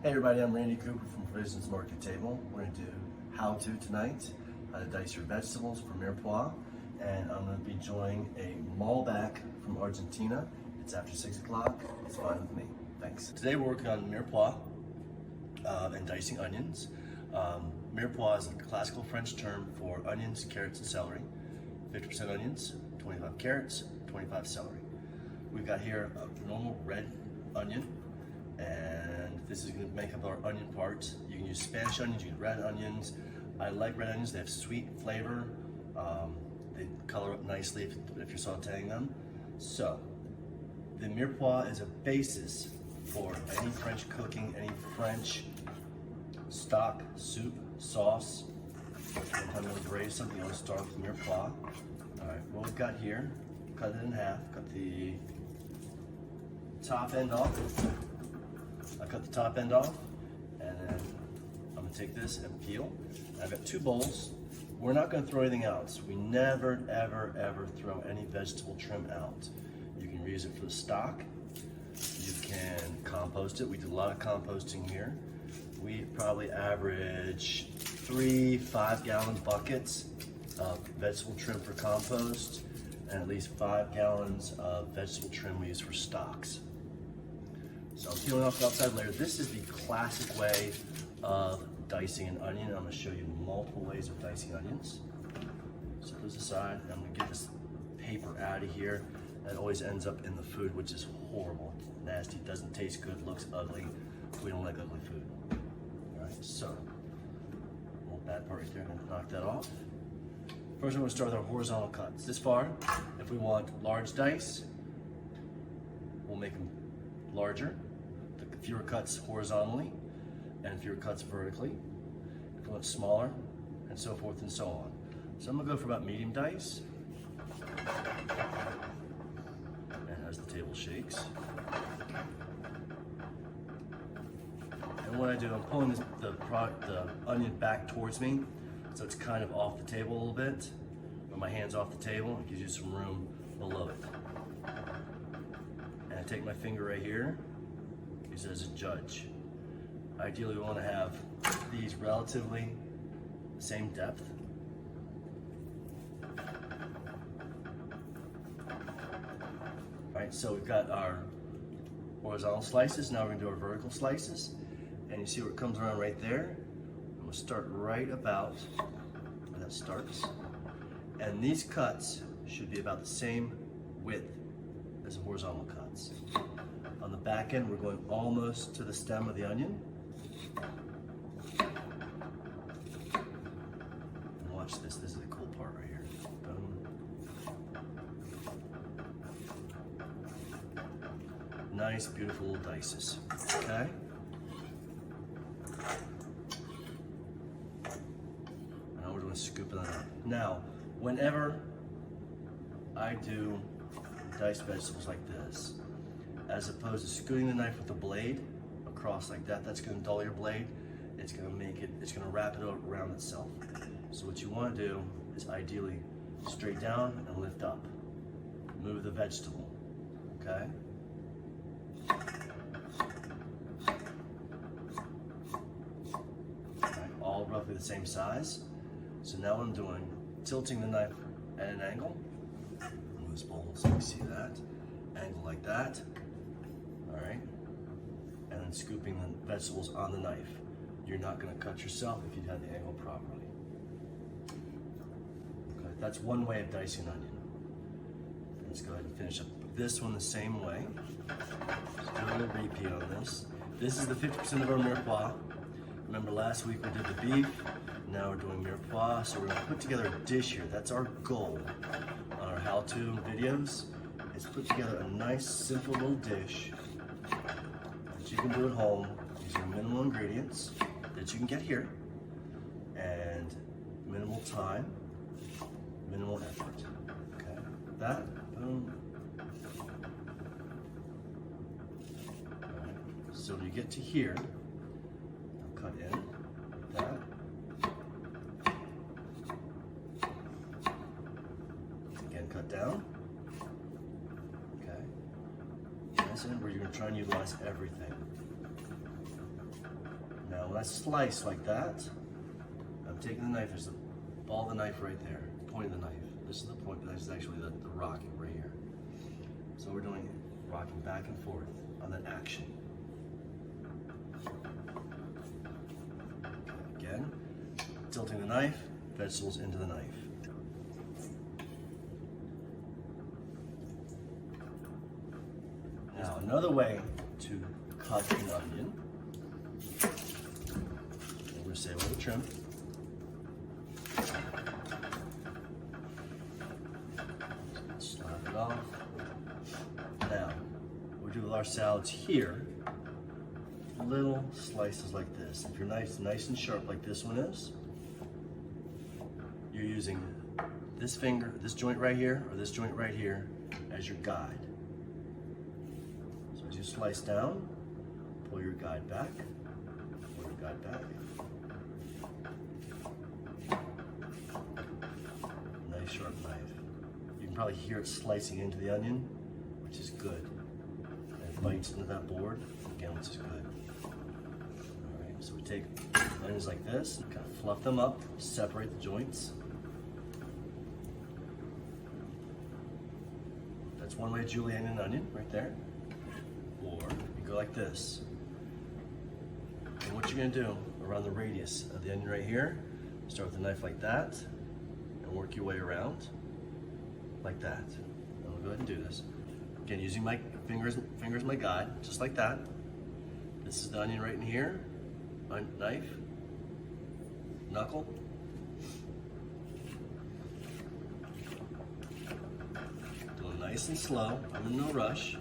Hey everybody, I'm Randy Cooper from Provisions Market Table. We're going to do how-to tonight, how to dice your vegetables for Mirepoix, and I'm going to be enjoying a Malbec from Argentina. It's after 6 o'clock, it's fine with me. Thanks. Today we're working on Mirepoix and dicing onions. Mirepoix is a classical French term for onions, carrots, and celery. 50% onions, 25 carrots, 25 celery. We've got here a normal red onion, and this is going to make up our onion parts. You can use Spanish onions, you can use red onions. I like red onions, they have sweet flavor. They color up nicely if you're sauteing them. So, the Mirepoix is a basis for any French cooking, any French stock, soup, sauce. Sometimes you want to braise something, you want to start with Mirepoix. Alright, what we've got here, cut it in half, cut the top end off. I cut the top end off, and then I'm gonna take this and peel. I've got two bowls. We're not gonna throw anything out. We never, ever, ever throw any vegetable trim out. You can reuse it for the stock. You can compost it. We do a lot of composting here. We probably average 3 5-gallon buckets of vegetable trim for compost, and at least 5 gallons of vegetable trim we use for stocks. So I'm peeling off the outside layer. This is the classic way of dicing an onion. I'm going to show you multiple ways of dicing onions. Set those aside, and I'm going to get this paper out of here. That always ends up in the food, which is horrible, nasty, doesn't taste good, looks ugly. We don't like ugly food. All right, so, little bad part right there, I'm going to knock that off. First, we're going to start with our horizontal cuts. This far, if we want large dice, we'll make them larger, fewer cuts horizontally, and fewer cuts vertically. If we want smaller, and so forth and so on. So I'm gonna go for about medium dice. And as the table shakes. And what I do, I'm pulling the onion back towards me, so it's kind of off the table a little bit. But my hand's off the table, it gives you some room below it. And I take my finger right here, use it as a judge. Ideally, we want to have these relatively the same depth. All right, so we've got our horizontal slices. Now we're going to do our vertical slices. And you see where it comes around right there? I'm going to start right about where that starts. And these cuts should be about the same width as the horizontal cuts. On the back end, we're going almost to the stem of the onion. And watch this, this is the cool part right here. Boom. Nice, beautiful little dices, okay? Now we're going to scoop it on up. Now, whenever I do diced vegetables like this, as opposed to scooting the knife with the blade across like that, that's going to dull your blade. It's going to make it, it's going to wrap it around itself. So what you want to do is ideally straight down and lift up. Move the vegetable, okay? All roughly the same size. So now what I'm doing, tilting the knife at an angle. Move this bowl so you can see that. Angle like that. All right, and then scooping the vegetables on the knife. You're not going to cut yourself if you had the angle properly. Okay, that's one way of dicing onion. Let's go ahead and finish up this one the same way. Just do a little repeat on this. This is the 50% of our Mirepoix. Remember last week we did the beef, now we're doing Mirepoix, so we're going to put together a dish here. That's our goal on our how-to videos, is put together a nice, simple little dish that you can do at home using minimal ingredients that you can get here, and minimal time, minimal effort. Okay, that, boom. All right. So when you get to here, cut in like that. Again, cut down. Okay. Nice and where you're going to try and utilize everything. when I slice like that, I'm taking the knife, there's the ball of the knife right there, point of the knife. This is the point, but this is actually the rocking right here. So we're doing rocking back and forth on that action. Again, tilting the knife, vegetables into the knife. Now another way to cut an onion, we're going to save all the trim. Slide it off. Now, we do with our salads here, little slices like this. If your knife's nice and sharp like this one is, you're using this finger, this joint right here, or this joint right here as your guide. So as you slice down, pull your guide back, pull your guide back. Nice sharp knife. You can probably hear it slicing into the onion, which is good. And it bites into that board, again, which is good. All right, so we take onions like this, kind of fluff them up, separate the joints. That's one way to julienne an onion, right there. Or you go like this. And what you're gonna do around the radius of the onion right here, start with a knife like that, and work your way around like that. And we'll go ahead and do this. Again, using my fingers as my guide, just like that. This is the onion right in here. Knife, knuckle. Doing nice and slow. I'm in no rush.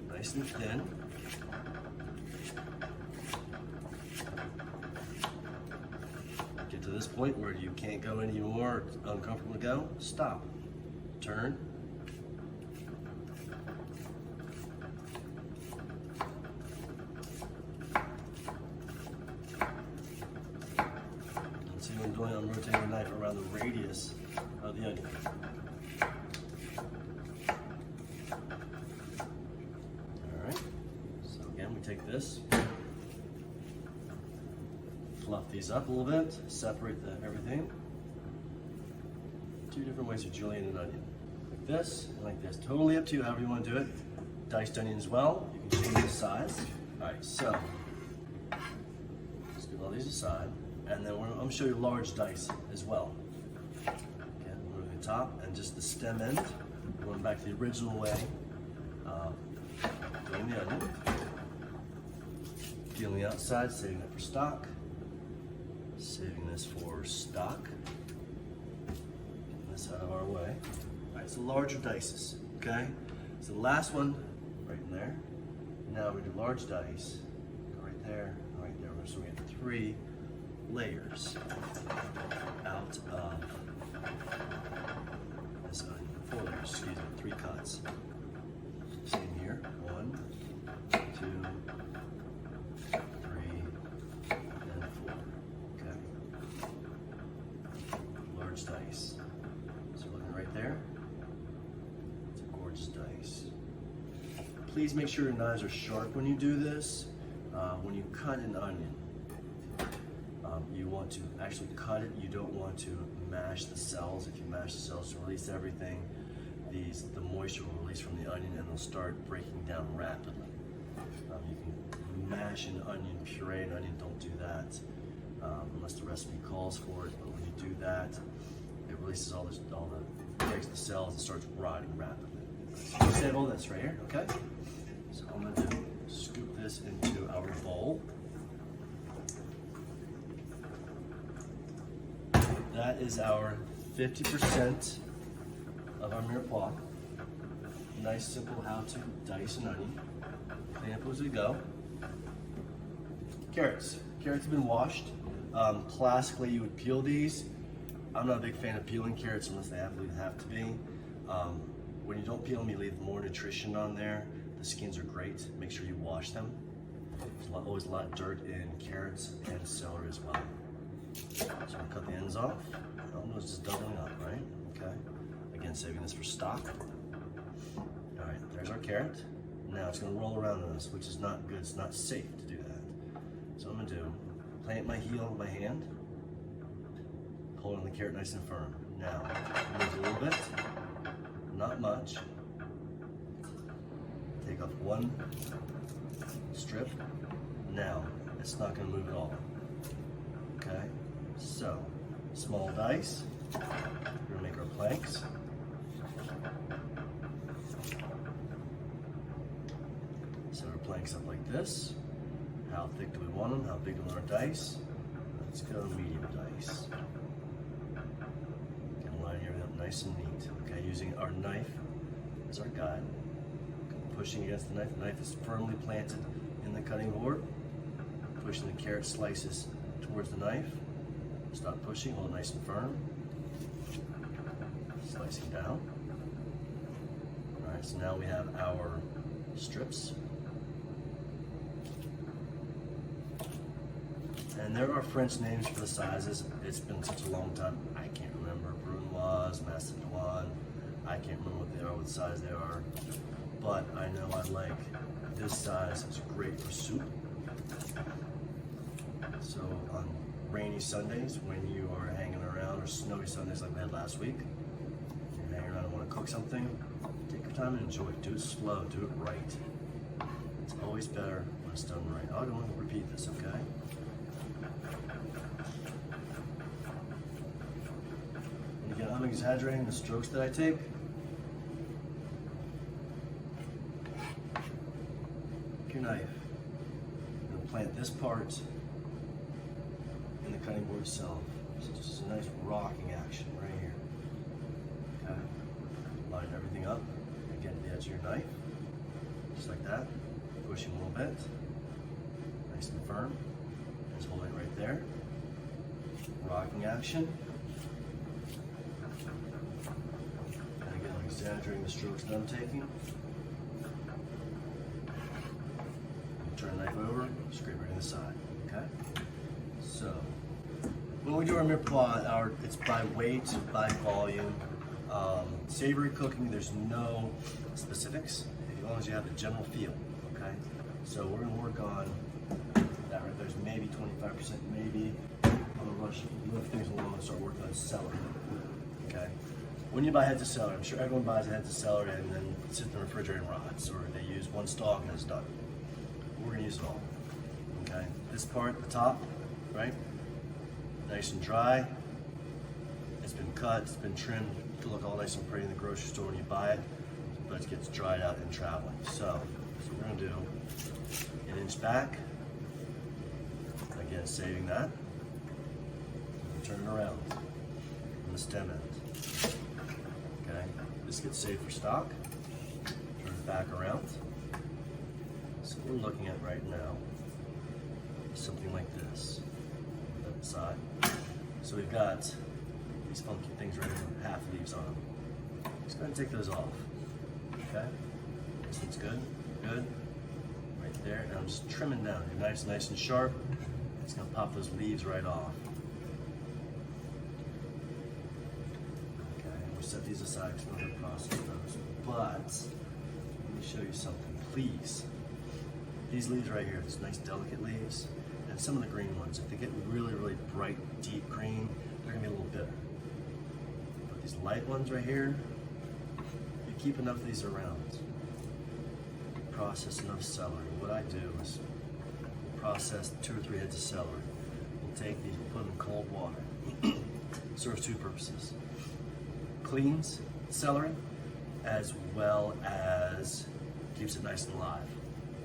Nice and thin. Get to this point where you can't go anymore, it's uncomfortable to go, stop. Turn. And see what I'm doing? I'm rotating the knife around the radius of the onion. Alright, so again we take this, fluff these up a little bit, separate everything. Two different ways of julienne an onion. Like this and like this. Totally up to you, however you want to do it. Diced onion as well. You can change the size. Alright, so let's get all these aside. And then I'm going to show you large dice as well. Again, moving the top and just the stem end. Going back to the original way of doing the onion. Peeling the outside, saving it for stock. Saving this for stock. Getting this out of our way. Alright, so larger dices, okay? So the last one, right in there. Now we do large dice. Go right there, right there. So we get 3 layers out of this onion. 4 layers, excuse me, 3 cuts. Same here. 1, 2, 3, and 4. Okay. Large dice. So looking right there. It's a gorgeous dice. Please make sure your knives are sharp when you do this. When you cut an onion, you want to actually cut it. You don't want to mash the cells. If you mash the cells to release everything, the moisture will release from the onion and they'll start breaking down rapidly. You can mash an onion, puree an onion, don't do that unless the recipe calls for it. But when you do that, it releases breaks the cells and starts rotting rapidly. So you save all this right here, okay? So I'm gonna scoop this into our bowl. That is our 50% of our mirepoix. Nice, simple how to dice an onion. Clean up as we go. Carrots. Carrots have been washed. Classically, you would peel these. I'm not a big fan of peeling carrots unless they absolutely have to be. When you don't peel them, you leave more nutrition on there. The skins are great. Make sure you wash them. There's always a lot of dirt in carrots and celery as well. So I'm gonna cut the ends off. Almost just doubling up, right? Okay. Again, saving this for stock. All right, there's our carrot. Now it's gonna roll around on us, which is not good. It's not safe to do that. So I'm gonna do, plant my heel with my hand, hold on the carrot nice and firm. Now, move a little bit, not much. Take off one strip. Now, it's not gonna move at all. Okay, so, small dice. We're gonna make our planks. Set our planks up like this. How thick do we want them? How big do we want our dice? Let's go medium dice. Can line everything up nice and neat. Okay, using our knife as our guide. Pushing against the knife. The knife is firmly planted in the cutting board. Pushing the carrot slices towards the knife. Stop pushing, hold it nice and firm. Slicing down. Alright, so now we have our strips. And there are French names for the sizes. It's been such a long time, I can't remember. Brunoise, Macédoine, I can't remember what they are, what size they are. But I know I like this size. It's great for soup. So on rainy Sundays, when you are hanging around, or snowy Sundays like we had last week, you're hanging around and want to cook something, take your time and enjoy it. Do it slow, do it right. It's always better when it's done right. I don't want to repeat this, okay? And again, I'm exaggerating the strokes that I take. Your knife. I'm going to plant this part in the cutting board itself. So just a nice rocking action right here. Okay. Line everything up. Again, to the edge of your knife. Just like that. Pushing a little bit. Nice and firm. Just hold it right there. Rocking action. And again, I'm exaggerating the strokes that I'm taking. Turn the knife over, scrape right in the side, okay? So, when we do our mirepoix, it's by weight, by volume. Savory cooking, there's no specifics, as long as you have a general feel, okay? So we're gonna work on that right there's maybe 25%, maybe I'm gonna move things along and start working on celery, okay? When you buy heads of celery, I'm sure everyone buys a heads of celery and then puts it in the refrigerator and rots, or they use one stalk and it's done. We're gonna use it all, okay? This part, the top, right? Nice and dry. It's been cut, it's been trimmed to look all nice and pretty in the grocery store when you buy it, but it gets dried out in traveling. So we're gonna do an inch back. Again, saving that. Turn it around on the stem end. Okay, this gets saved for stock. Turn it back around. So what we're looking at right now is something like this, that side. So we've got these funky things right here, half leaves on them. Just go ahead and take those off, okay? This one's good, good, right there. And I'm just trimming down. Your knife's nice and sharp. It's gonna pop those leaves right off. Okay, we'll set these aside because we're gonna process those. But let me show you something, please. These leaves right here, these nice delicate leaves, and some of the green ones, if they get really, really bright, deep green, they're gonna be a little bitter. But these light ones right here, you keep enough of these around. Process enough celery. What I do is process 2 or 3 heads of celery. We'll take these, put them in cold water. Serves 2 purposes. Cleans celery, as well as keeps it nice and alive.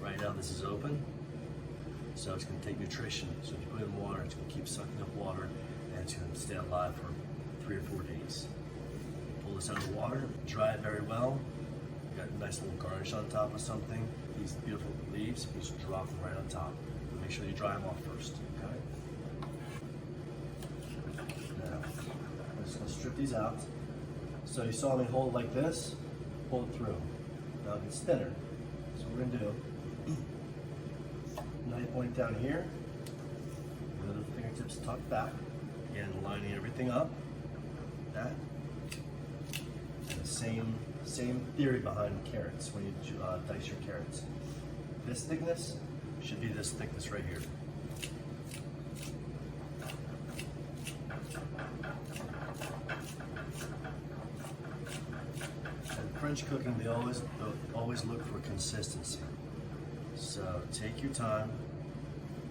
Right now this is open, so it's going to take nutrition. So if you put it in water, it's going to keep sucking up water, and it's going to stay alive for 3 or 4 days. Pull this out of the water, dry it very well. You got a nice little garnish on top of something. These beautiful leaves, you just drop them right on top. But make sure you dry them off first, okay? Now, I'm just going to strip these out. So you saw me hold it like this, pull it through. Now it gets thinner. So what we're going to do, knife point down here, little fingertips tucked back, again lining everything up, like that. And the same theory behind carrots when you dice your carrots. This thickness should be this thickness right here. challenge cooking, they always look for consistency. So take your time,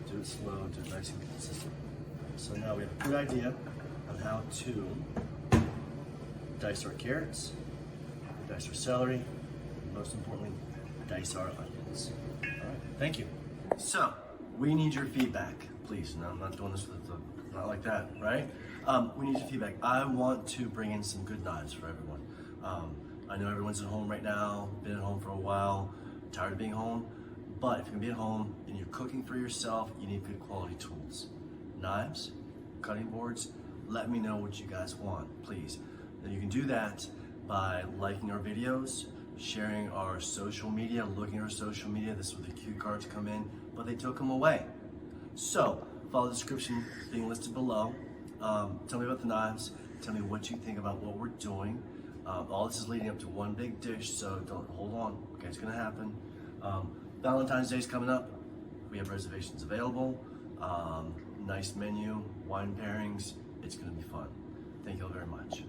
do it slow, do it nice and consistent. So now we have a good idea on how to dice our carrots, dice our celery, and most importantly, dice our onions. All right, thank you. So we need your feedback, please. No, I'm not doing this not like that, right? We need your feedback. I want to bring in some good knives for everyone. I know everyone's at home right now, been at home for a while, tired of being home, but if you're gonna be at home and you're cooking for yourself, you need good quality tools. Knives, cutting boards, let me know what you guys want, please. Now you can do that by liking our videos, sharing our social media, looking at our social media. This is where the cue cards come in, but they took them away. So follow the description being listed below. Tell me about the knives. Tell me what you think about what we're doing. All this is leading up to one big dish, so don't hold on. Okay, it's gonna happen. Valentine's Day is coming up. We have reservations available. Nice menu, wine pairings. It's gonna be fun. Thank you all very much.